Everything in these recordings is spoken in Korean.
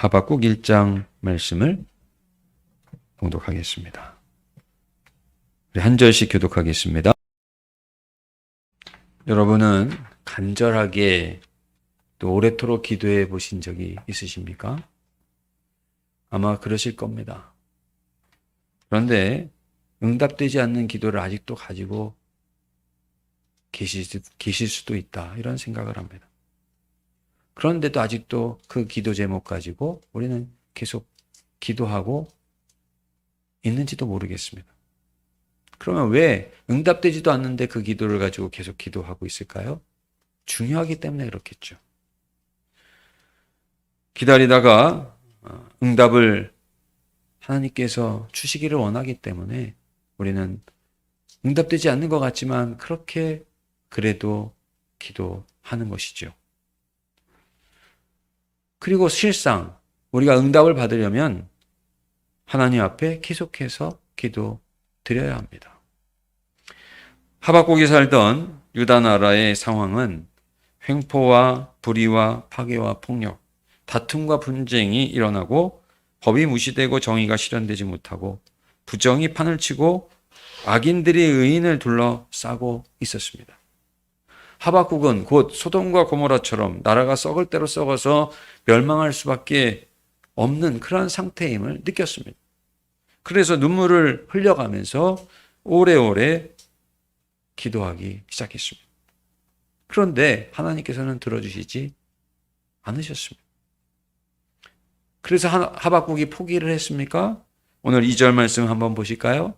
하박국 1장 말씀을 봉독하겠습니다. 우리 한 절씩 교독하겠습니다. 여러분은 간절하게 또 오래도록 기도해 보신 적이 있으십니까? 아마 그러실 겁니다. 그런데 응답되지 않는 기도를 아직도 가지고 계실 수도 있다, 이런 생각을 합니다. 그런데도 아직도 그 기도 제목 가지고 우리는 계속 기도하고 있는지도 모르겠습니다. 그러면 왜 응답되지도 않는데 그 기도를 가지고 계속 기도하고 있을까요? 중요하기 때문에 그렇겠죠. 기다리다가 응답을 하나님께서 주시기를 원하기 때문에 우리는 응답되지 않는 것 같지만 그렇게 그래도 기도하는 것이죠. 그리고 실상 우리가 응답을 받으려면 하나님 앞에 계속해서 기도드려야 합니다. 하박국이 살던 유다 나라의 상황은 횡포와 불의와 파괴와 폭력, 다툼과 분쟁이 일어나고 법이 무시되고 정의가 실현되지 못하고 부정이 판을 치고 악인들이 의인을 둘러싸고 있었습니다. 하박국은 곧 소돔과 고모라처럼 나라가 썩을 대로 썩어서 멸망할 수밖에 없는 그러한 상태임을 느꼈습니다. 그래서 눈물을 흘려가면서 오래오래 기도하기 시작했습니다. 그런데 하나님께서는 들어주시지 않으셨습니다. 그래서 하박국이 포기를 했습니까? 오늘 2절 말씀 한번 보실까요?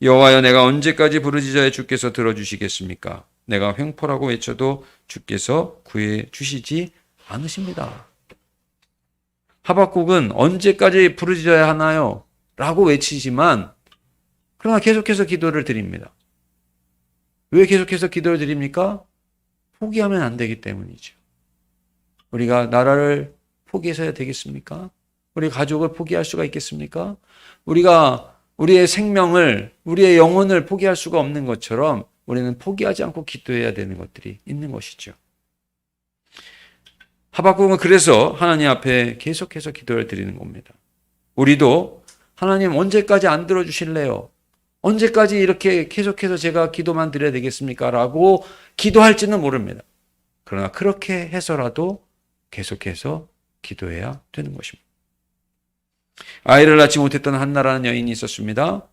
여호와여, 내가 언제까지 부르짖어야 주께서 들어주시겠습니까? 내가 횡포라고 외쳐도 주께서 구해 주시지 않으십니다. 하박국은 언제까지 부르짖어야 하나요? 라고 외치지만 그러나 계속해서 기도를 드립니다. 왜 계속해서 기도를 드립니까? 포기하면 안 되기 때문이죠. 우리가 나라를 포기해서야 되겠습니까? 우리 가족을 포기할 수가 있겠습니까? 우리가 우리의 생명을, 우리의 영혼을 포기할 수가 없는 것처럼 우리는 포기하지 않고 기도해야 되는 것들이 있는 것이죠. 하박국은 그래서 하나님 앞에 계속해서 기도를 드리는 겁니다. 우리도 하나님 언제까지 안 들어주실래요? 언제까지 이렇게 계속해서 제가 기도만 드려야 되겠습니까? 라고 기도할지는 모릅니다. 그러나 그렇게 해서라도 계속해서 기도해야 되는 것입니다. 아이를 낳지 못했던 한나라는 여인이 있었습니다.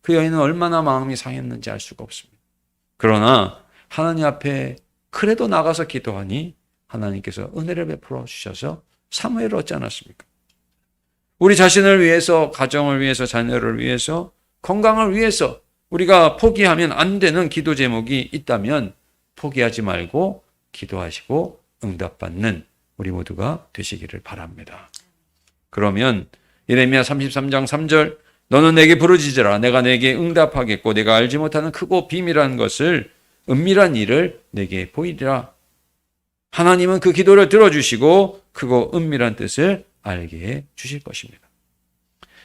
그 여인은 얼마나 마음이 상했는지 알 수가 없습니다. 그러나 하나님 앞에 그래도 나가서 기도하니 하나님께서 은혜를 베풀어 주셔서 사무엘을 얻지 않았습니까? 우리 자신을 위해서, 가정을 위해서, 자녀를 위해서, 건강을 위해서 우리가 포기하면 안 되는 기도 제목이 있다면 포기하지 말고 기도하시고 응답받는 우리 모두가 되시기를 바랍니다. 그러면 예레미야 33장 3절, 너는 내게 부르짖으라. 내가 내게 응답하겠고 내가 알지 못하는 크고 비밀한 것을, 은밀한 일을 내게 보이리라. 하나님은 그 기도를 들어주시고 크고 은밀한 뜻을 알게 해 주실 것입니다.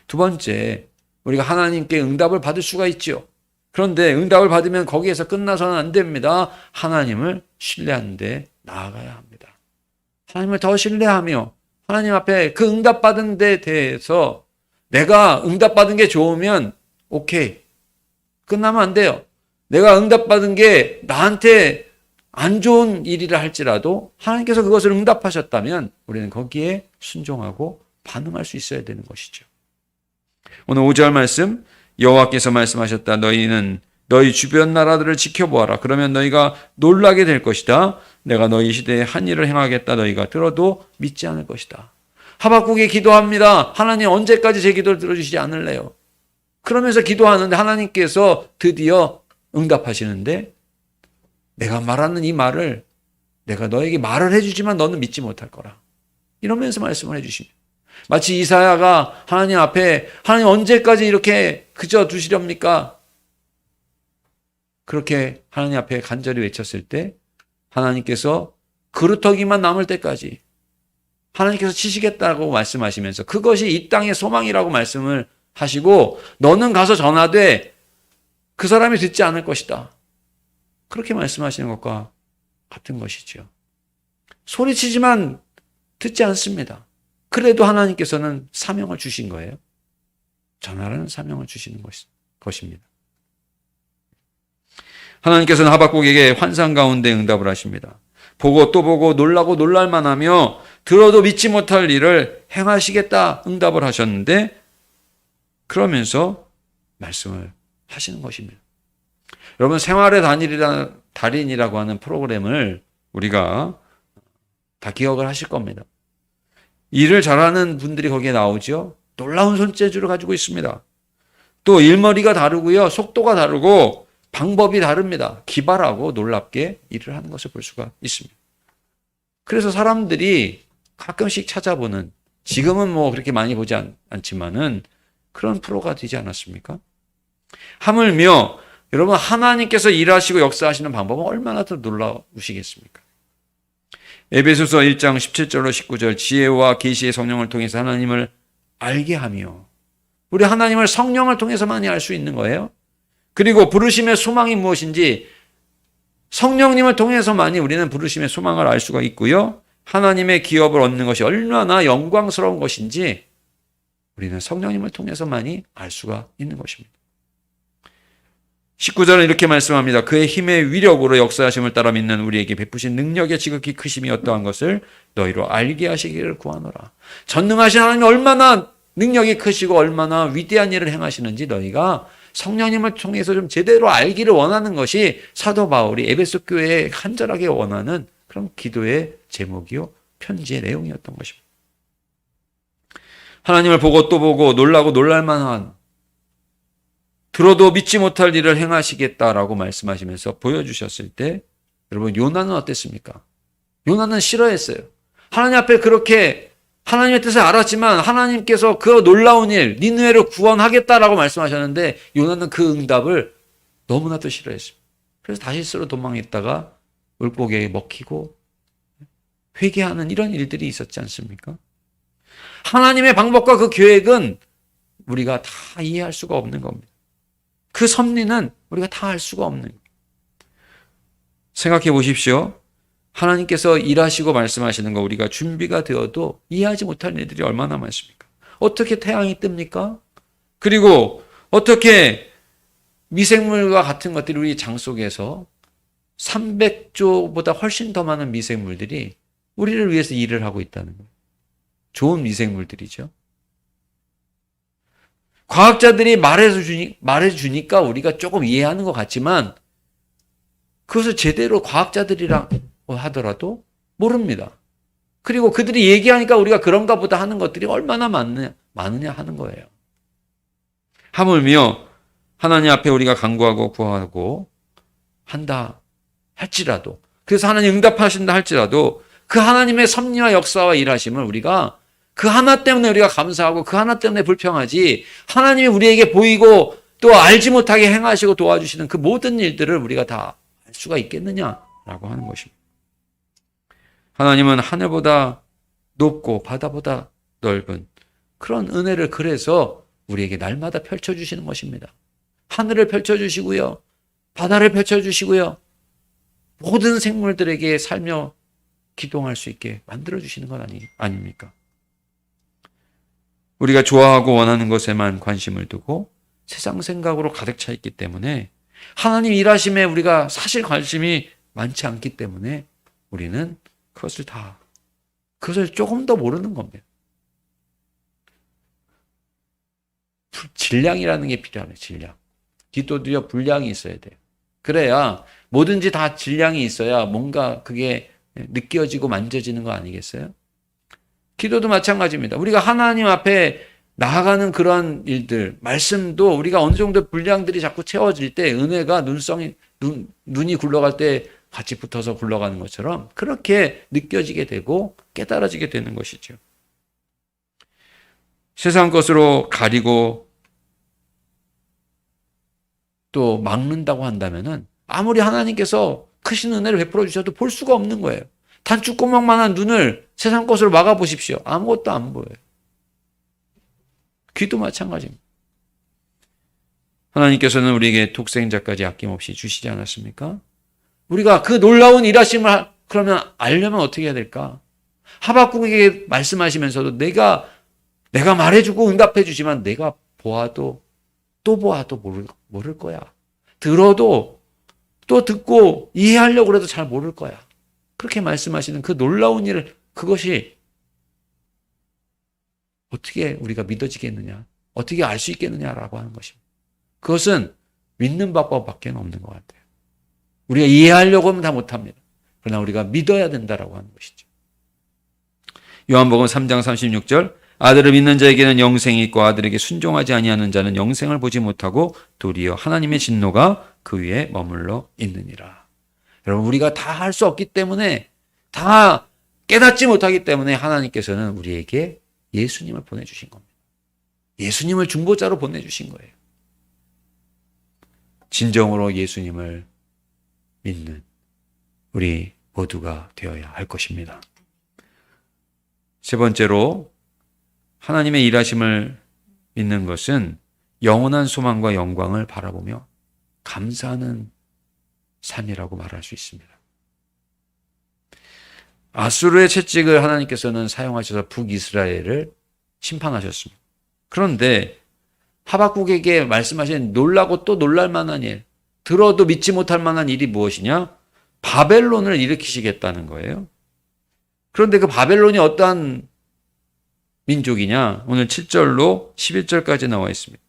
두 번째, 우리가 하나님께 응답을 받을 수가 있죠. 그런데 응답을 받으면 거기에서 끝나서는 안 됩니다. 하나님을 신뢰하는 데 나아가야 합니다. 하나님을 더 신뢰하며 하나님 앞에 그 응답받은 데 대해서 내가 응답받은 게 좋으면 오케이, 끝나면 안 돼요. 내가 응답받은 게 나한테 안 좋은 일이라 할지라도 하나님께서 그것을 응답하셨다면 우리는 거기에 순종하고 반응할 수 있어야 되는 것이죠. 오늘 5절 말씀, 여호와께서 말씀하셨다. 너희는 너희 주변 나라들을 지켜보아라. 그러면 너희가 놀라게 될 것이다. 내가 너희 시대에 한 일을 행하겠다. 너희가 들어도 믿지 않을 것이다. 하박국이 기도합니다. 하나님 언제까지 제 기도를 들어주시지 않을래요? 그러면서 기도하는데 하나님께서 드디어 응답하시는데 내가 말하는 이 말을 내가 너에게 말을 해주지만 너는 믿지 못할 거라. 이러면서 말씀을 해주십니다. 마치 이사야가 하나님 앞에 하나님 언제까지 이렇게 그저 두시렵니까? 그렇게 하나님 앞에 간절히 외쳤을 때 하나님께서 그루터기만 남을 때까지 하나님께서 치시겠다고 말씀하시면서 그것이 이 땅의 소망이라고 말씀을 하시고 너는 가서 전하되 그 사람이 듣지 않을 것이다. 그렇게 말씀하시는 것과 같은 것이죠. 소리치지만 듣지 않습니다. 그래도 하나님께서는 사명을 주신 거예요. 전하라는 사명을 주시는 것입니다. 하나님께서는 하박국에게 환상 가운데 응답을 하십니다. 보고 또 보고 놀라고 놀랄만하며 들어도 믿지 못할 일을 행하시겠다 응답을 하셨는데, 그러면서 말씀을 하시는 것입니다. 여러분, 생활의 달인이라고 하는 프로그램을 우리가 다 기억을 하실 겁니다. 일을 잘하는 분들이 거기에 나오죠. 놀라운 손재주를 가지고 있습니다. 또 일머리가 다르고요, 속도가 다르고 방법이 다릅니다. 기발하고 놀랍게 일을 하는 것을 볼 수가 있습니다. 그래서 사람들이 가끔씩 찾아보는, 지금은 뭐 그렇게 많이 보지 않지만은 그런 프로가 되지 않았습니까? 하물며 여러분, 하나님께서 일하시고 역사하시는 방법은 얼마나 더 놀라우시겠습니까? 에베소서 1장 17절로 19절, 지혜와 계시의 성령을 통해서 하나님을 알게 하며, 우리 하나님을 성령을 통해서만이 알 수 있는 거예요. 그리고 부르심의 소망이 무엇인지 성령님을 통해서만이 우리는 부르심의 소망을 알 수가 있고요. 하나님의 기업을 얻는 것이 얼마나 영광스러운 것인지 우리는 성령님을 통해서만이 알 수가 있는 것입니다. 19절은 이렇게 말씀합니다. 그의 힘의 위력으로 역사하심을 따라 믿는 우리에게 베푸신 능력의 지극히 크심이 어떠한 것을 너희로 알게 하시기를 구하노라. 전능하신 하나님이 얼마나 능력이 크시고 얼마나 위대한 일을 행하시는지 너희가 성령님을 통해서 좀 제대로 알기를 원하는 것이 사도 바울이 에베소 교회에 간절하게 원하는 그런 기도의 제목이요, 편지의 내용이었던 것입니다. 하나님을 보고 또 보고 놀라고 놀랄만한, 들어도 믿지 못할 일을 행하시겠다라고 말씀하시면서 보여주셨을 때, 여러분, 요나는 어땠습니까? 요나는 싫어했어요. 하나님 앞에 그렇게 하나님의 뜻을 알았지만 하나님께서 그 놀라운 일, 니느웨를 구원하겠다라고 말씀하셨는데 요나는 그 응답을 너무나도 싫어했습니다. 그래서 다시스로 도망했다가 물고기에 먹히고 회개하는 이런 일들이 있었지 않습니까? 하나님의 방법과 그 계획은 우리가 다 이해할 수가 없는 겁니다. 그 섭리는 우리가 다 알 수가 없는 겁니다. 생각해 보십시오. 하나님께서 일하시고 말씀하시는 거 우리가 준비가 되어도 이해하지 못할 일들이 얼마나 많습니까? 어떻게 태양이 뜹니까? 그리고 어떻게 미생물과 같은 것들이 우리 장 속에서 300조보다 훨씬 더 많은 미생물들이 우리를 위해서 일을 하고 있다는 거예요. 좋은 미생물들이죠. 과학자들이 말해주니까 우리가 조금 이해하는 것 같지만 그것을 제대로 과학자들이랑 하더라도 모릅니다. 그리고 그들이 얘기하니까 우리가 그런가 보다 하는 것들이 얼마나 많으냐 하는 거예요. 하물며 하나님 앞에 우리가 간구하고 구하고 한다 할지라도, 그래서 하나님 응답하신다 할지라도 그 하나님의 섭리와 역사와 일하심을 우리가 그 하나 때문에 우리가 감사하고 그 하나 때문에 불평하지, 하나님이 우리에게 보이고 또 알지 못하게 행하시고 도와주시는 그 모든 일들을 우리가 다 알 수가 있겠느냐라고 하는 것입니다. 하나님은 하늘보다 높고 바다보다 넓은 그런 은혜를 그래서 우리에게 날마다 펼쳐주시는 것입니다. 하늘을 펼쳐주시고요, 바다를 펼쳐주시고요, 모든 생물들에게 살며 기동할 수 있게 만들어주시는 건 아닙니까? 우리가 좋아하고 원하는 것에만 관심을 두고 세상 생각으로 가득 차 있기 때문에 하나님 일하심에 우리가 사실 관심이 많지 않기 때문에 우리는 그것을 조금 더 모르는 겁니다. 질량이라는 게 필요하네요. 질량. 기도도요, 분량이 있어야 돼요. 그래야 뭐든지 다 질량이 있어야 뭔가 그게 느껴지고 만져지는 거 아니겠어요? 기도도 마찬가지입니다. 우리가 하나님 앞에 나아가는 그러한 일들, 말씀도 우리가 어느 정도 분량들이 자꾸 채워질 때 은혜가 눈이 굴러갈 때 같이 붙어서 굴러가는 것처럼 그렇게 느껴지게 되고 깨달아지게 되는 것이죠. 세상 것으로 가리고 또 막는다고 한다면은 아무리 하나님께서 크신 은혜를 베풀어 주셔도 볼 수가 없는 거예요. 단추구멍만한 눈을 세상 것으로 막아보십시오. 아무것도 안 보여요. 귀도 마찬가지입니다. 하나님께서는 우리에게 독생자까지 아낌없이 주시지 않았습니까? 우리가 그 놀라운 일하심을 그러면 알려면 어떻게 해야 될까? 하박국에게 말씀하시면서도 내가 말해주고 응답해주지만 내가 보아도 또 보아도 모를 거야. 들어도 또 듣고 이해하려고 해도 잘 모를 거야. 그렇게 말씀하시는 그 놀라운 일을, 그것이 어떻게 우리가 믿어지겠느냐, 어떻게 알 수 있겠느냐라고 하는 것입니다. 그것은 믿는 방법밖에 없는 것 같아요. 우리가 이해하려고 하면 다 못합니다. 그러나 우리가 믿어야 된다라고 하는 것이죠. 요한복음 3장 36절, 아들을 믿는 자에게는 영생이 있고 아들에게 순종하지 아니하는 자는 영생을 보지 못하고 도리어 하나님의 진노가 그 위에 머물러 있느니라. 여러분, 우리가 다 할 수 없기 때문에, 다 깨닫지 못하기 때문에 하나님께서는 우리에게 예수님을 보내주신 겁니다. 예수님을 중보자로 보내주신 거예요. 진정으로 예수님을 믿는 우리 모두가 되어야 할 것입니다. 세 번째로, 하나님의 일하심을 믿는 것은 영원한 소망과 영광을 바라보며 감사하는 삶이라고 말할 수 있습니다. 아수르의 채찍을 하나님께서는 사용하셔서 북이스라엘을 심판하셨습니다. 그런데 하박국에게 말씀하신 놀라고 또 놀랄 만한 일, 들어도 믿지 못할 만한 일이 무엇이냐? 바벨론을 일으키시겠다는 거예요. 그런데 그 바벨론이 어떠한 민족이냐? 오늘 7절로 11절까지 나와 있습니다.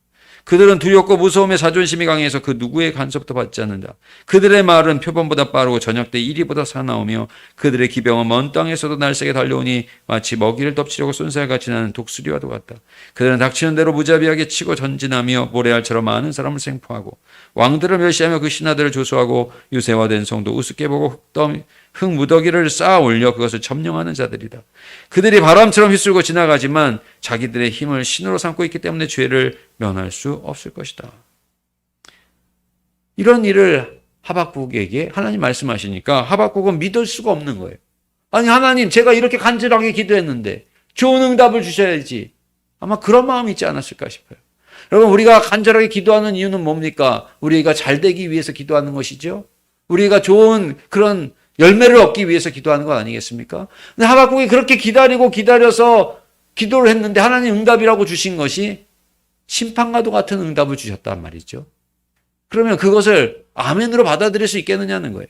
그들은 두렵고 무서움에 자존심이 강해서 그 누구의 간섭도 받지 않는다. 그들의 말은 표범보다 빠르고 저녁 때 이리보다 사나우며 그들의 기병은 먼 땅에서도 날쌔게 달려오니 마치 먹이를 덮치려고 쏜살같이 나는 독수리와도 같다. 그들은 닥치는 대로 무자비하게 치고 전진하며 모래알처럼 많은 사람을 생포하고 왕들을 멸시하며 그 신하들을 조소하고 유세화된 성도 우습게 보고 흙 무더기를 쌓아 올려 그것을 점령하는 자들이다. 그들이 바람처럼 휘슬고 지나가지만 자기들의 힘을 신으로 삼고 있기 때문에 죄를 면할 수 없을 것이다. 이런 일을 하박국에게 하나님 말씀하시니까 하박국은 믿을 수가 없는 거예요. 아니, 하나님, 제가 이렇게 간절하게 기도했는데 좋은 응답을 주셔야지. 아마 그런 마음이 있지 않았을까 싶어요. 여러분, 우리가 간절하게 기도하는 이유는 뭡니까? 우리가 잘 되기 위해서 기도하는 것이죠. 우리가 좋은 그런 열매를 얻기 위해서 기도하는 거 아니겠습니까? 근데 하박국이 그렇게 기다려서 기도를 했는데 하나님 응답이라고 주신 것이 심판과도 같은 응답을 주셨단 말이죠. 그러면 그것을 아멘으로 받아들일 수 있겠느냐는 거예요.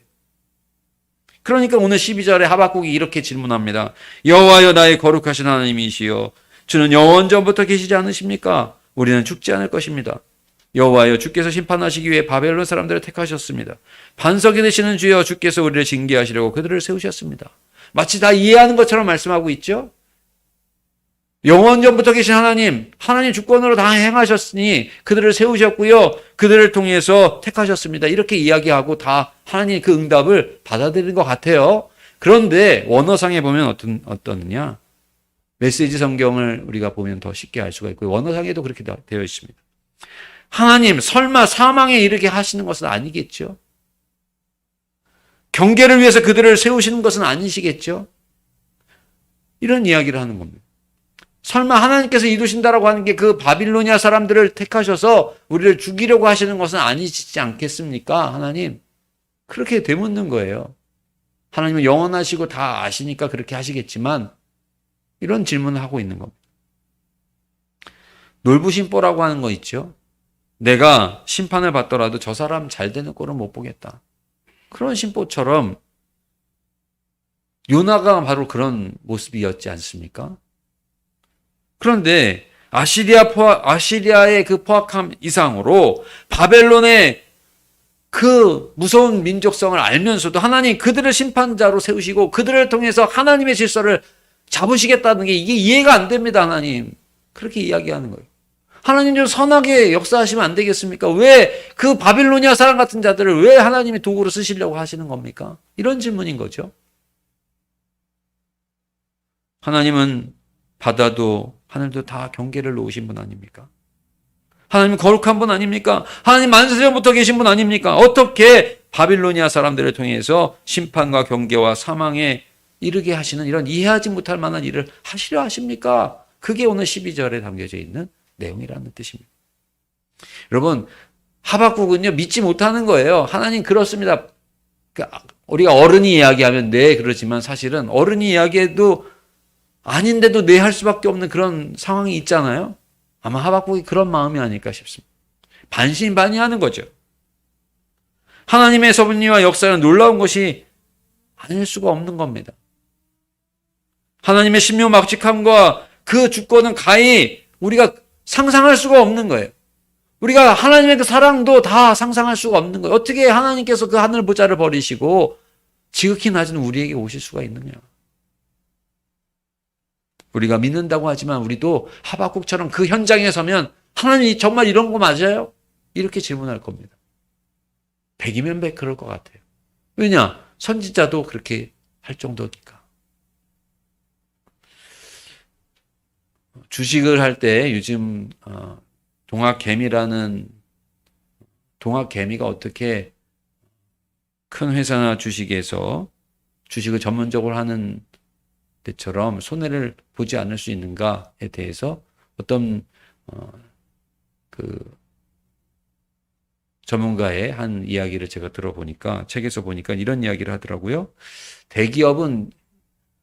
그러니까 오늘 12절에 하박국이 이렇게 질문합니다. 여호와여, 나의 거룩하신 하나님이시여, 주는 영원전부터 계시지 않으십니까? 우리는 죽지 않을 것입니다. 여호와여, 주께서 심판하시기 위해 바벨론 사람들을 택하셨습니다. 반석이 되시는 주여, 주께서 우리를 징계하시려고 그들을 세우셨습니다. 마치 다 이해하는 것처럼 말씀하고 있죠. 영원전부터 계신 하나님 주권으로 다 행하셨으니 그들을 세우셨고요, 그들을 통해서 택하셨습니다. 이렇게 이야기하고 다 하나님 그 응답을 받아들이는 것 같아요. 그런데 원어상에 보면 어떠느냐? 메시지 성경을 우리가 보면 더 쉽게 알 수가 있고요, 원어상에도 그렇게 되어 있습니다. 하나님, 설마 사망에 이르게 하시는 것은 아니겠죠? 경계를 위해서 그들을 세우시는 것은 아니시겠죠? 이런 이야기를 하는 겁니다. 설마 하나님께서 이루신다라고 하는 게 그 바빌로니아 사람들을 택하셔서 우리를 죽이려고 하시는 것은 아니시지 않겠습니까? 하나님, 그렇게 되묻는 거예요. 하나님은 영원하시고 다 아시니까 그렇게 하시겠지만 이런 질문을 하고 있는 겁니다. 놀부심보라고 하는 거 있죠? 내가 심판을 받더라도 저 사람 잘 되는 꼴은 못 보겠다. 그런 심보처럼 요나가 바로 그런 모습이었지 않습니까? 그런데 아시리아의 그 포악함 이상으로 바벨론의 그 무서운 민족성을 알면서도 하나님 그들을 심판자로 세우시고 그들을 통해서 하나님의 질서를 잡으시겠다는 게 이게 이해가 안 됩니다. 하나님 그렇게 이야기하는 거예요. 하나님 좀 선하게 역사하시면 안 되겠습니까? 왜 그 바빌로니아 사람 같은 자들을 왜 하나님이 도구로 쓰시려고 하시는 겁니까? 이런 질문인 거죠. 하나님은 바다도 하늘도 다 경계를 놓으신 분 아닙니까? 하나님은 거룩한 분 아닙니까? 하나님 만세전부터 계신 분 아닙니까? 어떻게 바빌로니아 사람들을 통해서 심판과 경계와 사망에 이르게 하시는 이런 이해하지 못할 만한 일을 하시려 하십니까? 그게 오늘 12절에 담겨져 있는 내용이라는 뜻입니다. 여러분, 하박국은요 믿지 못하는 거예요. 하나님 그렇습니다. 우리가 어른이 이야기하면 네 그러지만 사실은 어른이 이야기해도 아닌데도 내 할 수밖에 없는 그런 상황이 있잖아요. 아마 하박국이 그런 마음이 아닐까 싶습니다. 반신반의하는 거죠. 하나님의 섭리와 역사는 놀라운 것이 아닐 수가 없는 겁니다. 하나님의 신묘막측함과 그 주권은 가히 우리가 상상할 수가 없는 거예요. 우리가 하나님의 그 사랑도 다 상상할 수가 없는 거예요. 어떻게 하나님께서 그 하늘 보좌를 버리시고 지극히 낮은 우리에게 오실 수가 있느냐. 우리가 믿는다고 하지만 우리도 하박국처럼 그 현장에 서면 하나님 정말 이런 거 맞아요? 이렇게 질문할 겁니다. 100이면 100 그럴 것 같아요. 왜냐? 선지자도 그렇게 할 정도니까. 주식을 할 때 요즘 동학개미가 어떻게 큰 회사나 주식에서 주식을 전문적으로 하는 때처럼 손해를 보지 않을 수 있는가에 대해서 어떤 그 전문가의 한 이야기를 제가 들어보니까 책에서 보니까 이런 이야기를 하더라고요. 대기업은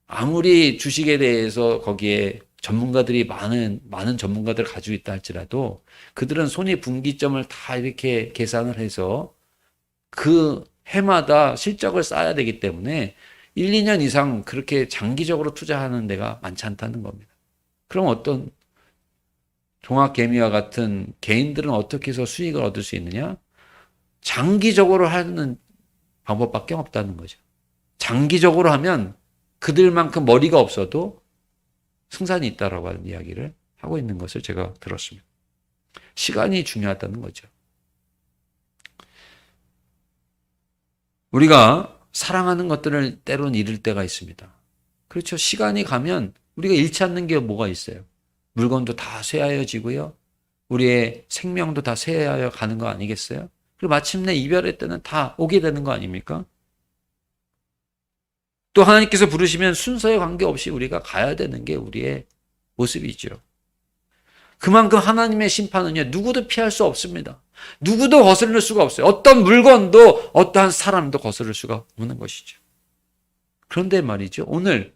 아무리 주식에 대해서 거기에 전문가들이 많은 전문가들을 가지고 있다 할지라도 그들은 손익분기점을 다 이렇게 계산을 해서 그 해마다 실적을 쌓아야 되기 때문에 1, 2년 이상 그렇게 장기적으로 투자하는 데가 많지 않다는 겁니다. 그럼 어떤 종합개미와 같은 개인들은 어떻게 해서 수익을 얻을 수 있느냐? 장기적으로 하는 방법밖에 없다는 거죠. 장기적으로 하면 그들만큼 머리가 없어도 승산이 있다라고 하는 이야기를 하고 있는 것을 제가 들었습니다. 시간이 중요하다는 거죠. 우리가 사랑하는 것들을 때로는 잃을 때가 있습니다. 그렇죠. 시간이 가면 우리가 잃지 않는 게 뭐가 있어요. 물건도 다 쇠하여지고요. 우리의 생명도 다 쇠하여 가는 거 아니겠어요? 그리고 마침내 이별의 때는 다 오게 되는 거 아닙니까? 또 하나님께서 부르시면 순서에 관계없이 우리가 가야 되는 게 우리의 모습이죠. 그만큼 하나님의 심판은요, 누구도 피할 수 없습니다. 누구도 거스를 수가 없어요. 어떤 물건도 어떠한 사람도 거스를 수가 없는 것이죠. 그런데 말이죠. 오늘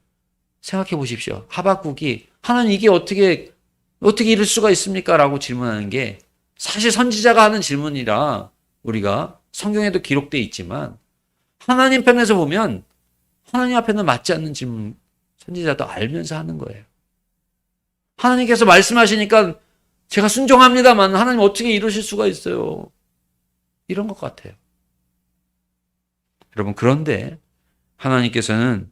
생각해 보십시오. 하박국이 하나님 이게 어떻게 이럴 수가 있습니까? 라고 질문하는 게 사실 선지자가 하는 질문이라 우리가 성경에도 기록되어 있지만 하나님 편에서 보면 하나님 앞에는 맞지 않는 질문 선지자도 알면서 하는 거예요. 하나님께서 말씀하시니까 제가 순종합니다만 하나님 어떻게 이러실 수가 있어요? 이런 것 같아요. 여러분 그런데 하나님께서는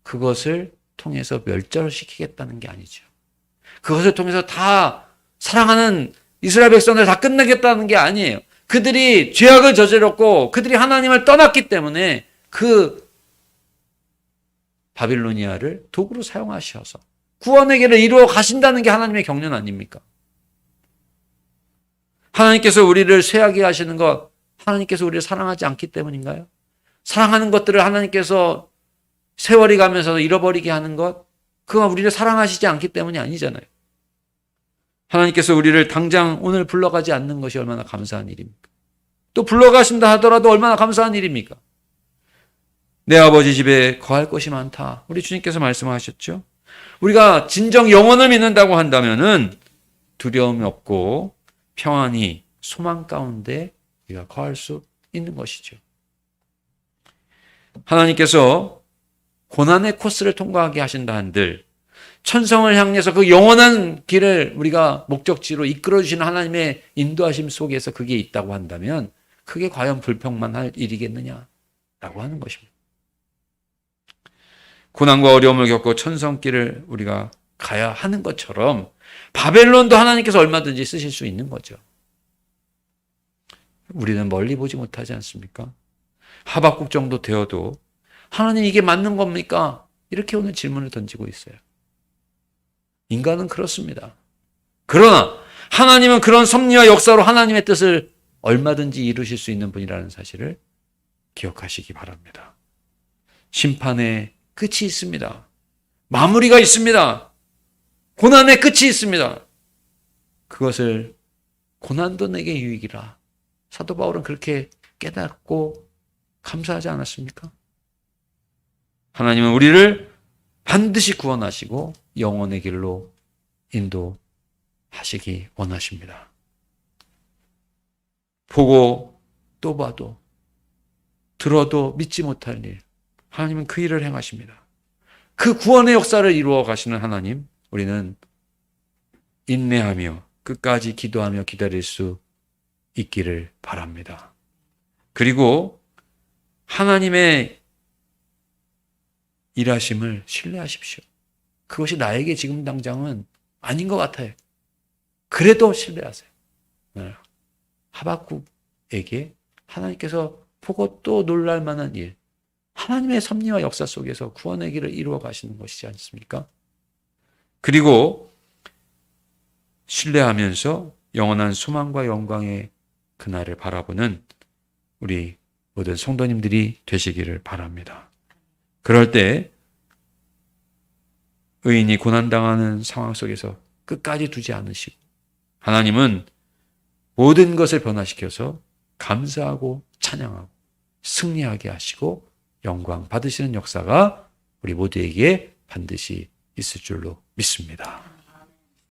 그것을 통해서 멸절시키겠다는 게 아니죠. 그것을 통해서 다 사랑하는 이스라엘 백성들 다 끝내겠다는 게 아니에요. 그들이 죄악을 저질렀고 그들이 하나님을 떠났기 때문에 그 바빌로니아를 도구로 사용하셔서 구원의 길을 이루어 가신다는 게 하나님의 경륜 아닙니까? 하나님께서 우리를 쇠하게 하시는 것, 하나님께서 우리를 사랑하지 않기 때문인가요? 사랑하는 것들을 하나님께서 세월이 가면서 잃어버리게 하는 것, 그건 우리를 사랑하시지 않기 때문이 아니잖아요. 하나님께서 우리를 당장 오늘 불러가지 않는 것이 얼마나 감사한 일입니까? 또 불러가신다 하더라도 얼마나 감사한 일입니까? 내 아버지 집에 거할 것이 많다. 우리 주님께서 말씀하셨죠? 우리가 진정 영원을 믿는다고 한다면은 두려움이 없고 평안히 소망 가운데 우리가 거할 수 있는 것이죠. 하나님께서 고난의 코스를 통과하게 하신다 한들 천성을 향해서 그 영원한 길을 우리가 목적지로 이끌어주시는 하나님의 인도하심 속에서 그게 있다고 한다면 그게 과연 불평만할 일이겠느냐라고 하는 것입니다. 고난과 어려움을 겪고 천성길을 우리가 가야 하는 것처럼 바벨론도 하나님께서 얼마든지 쓰실 수 있는 거죠. 우리는 멀리 보지 못하지 않습니까? 하박국 정도 되어도 하나님 이게 맞는 겁니까? 이렇게 오늘 질문을 던지고 있어요. 인간은 그렇습니다. 그러나 하나님은 그런 섭리와 역사로 하나님의 뜻을 얼마든지 이루실 수 있는 분이라는 사실을 기억하시기 바랍니다. 심판의 끝이 있습니다. 마무리가 있습니다. 고난의 끝이 있습니다. 그것을 고난도 내게 유익이라. 사도 바울은 그렇게 깨닫고 감사하지 않았습니까? 하나님은 우리를 반드시 구원하시고 영원의 길로 인도하시기 원하십니다. 보고 또 봐도 들어도 믿지 못할 일, 하나님은 그 일을 행하십니다. 그 구원의 역사를 이루어 가시는 하나님, 우리는 인내하며 끝까지 기도하며 기다릴 수 있기를 바랍니다. 그리고 하나님의 일하심을 신뢰하십시오. 그것이 나에게 지금 당장은 아닌 것 같아요. 그래도 신뢰하세요. 하박국에게 하나님께서 보고 또 놀랄 만한 일, 하나님의 섭리와 역사 속에서 구원의 길을 이루어 가시는 것이지 않습니까? 그리고 신뢰하면서 영원한 소망과 영광의 그날을 바라보는 우리 모든 성도님들이 되시기를 바랍니다. 그럴 때 의인이 고난당하는 상황 속에서 끝까지 두지 않으시고 하나님은 모든 것을 변화시켜서 감사하고 찬양하고 승리하게 하시고 영광 받으시는 역사가 우리 모두에게 반드시 있을 줄로 믿습니다.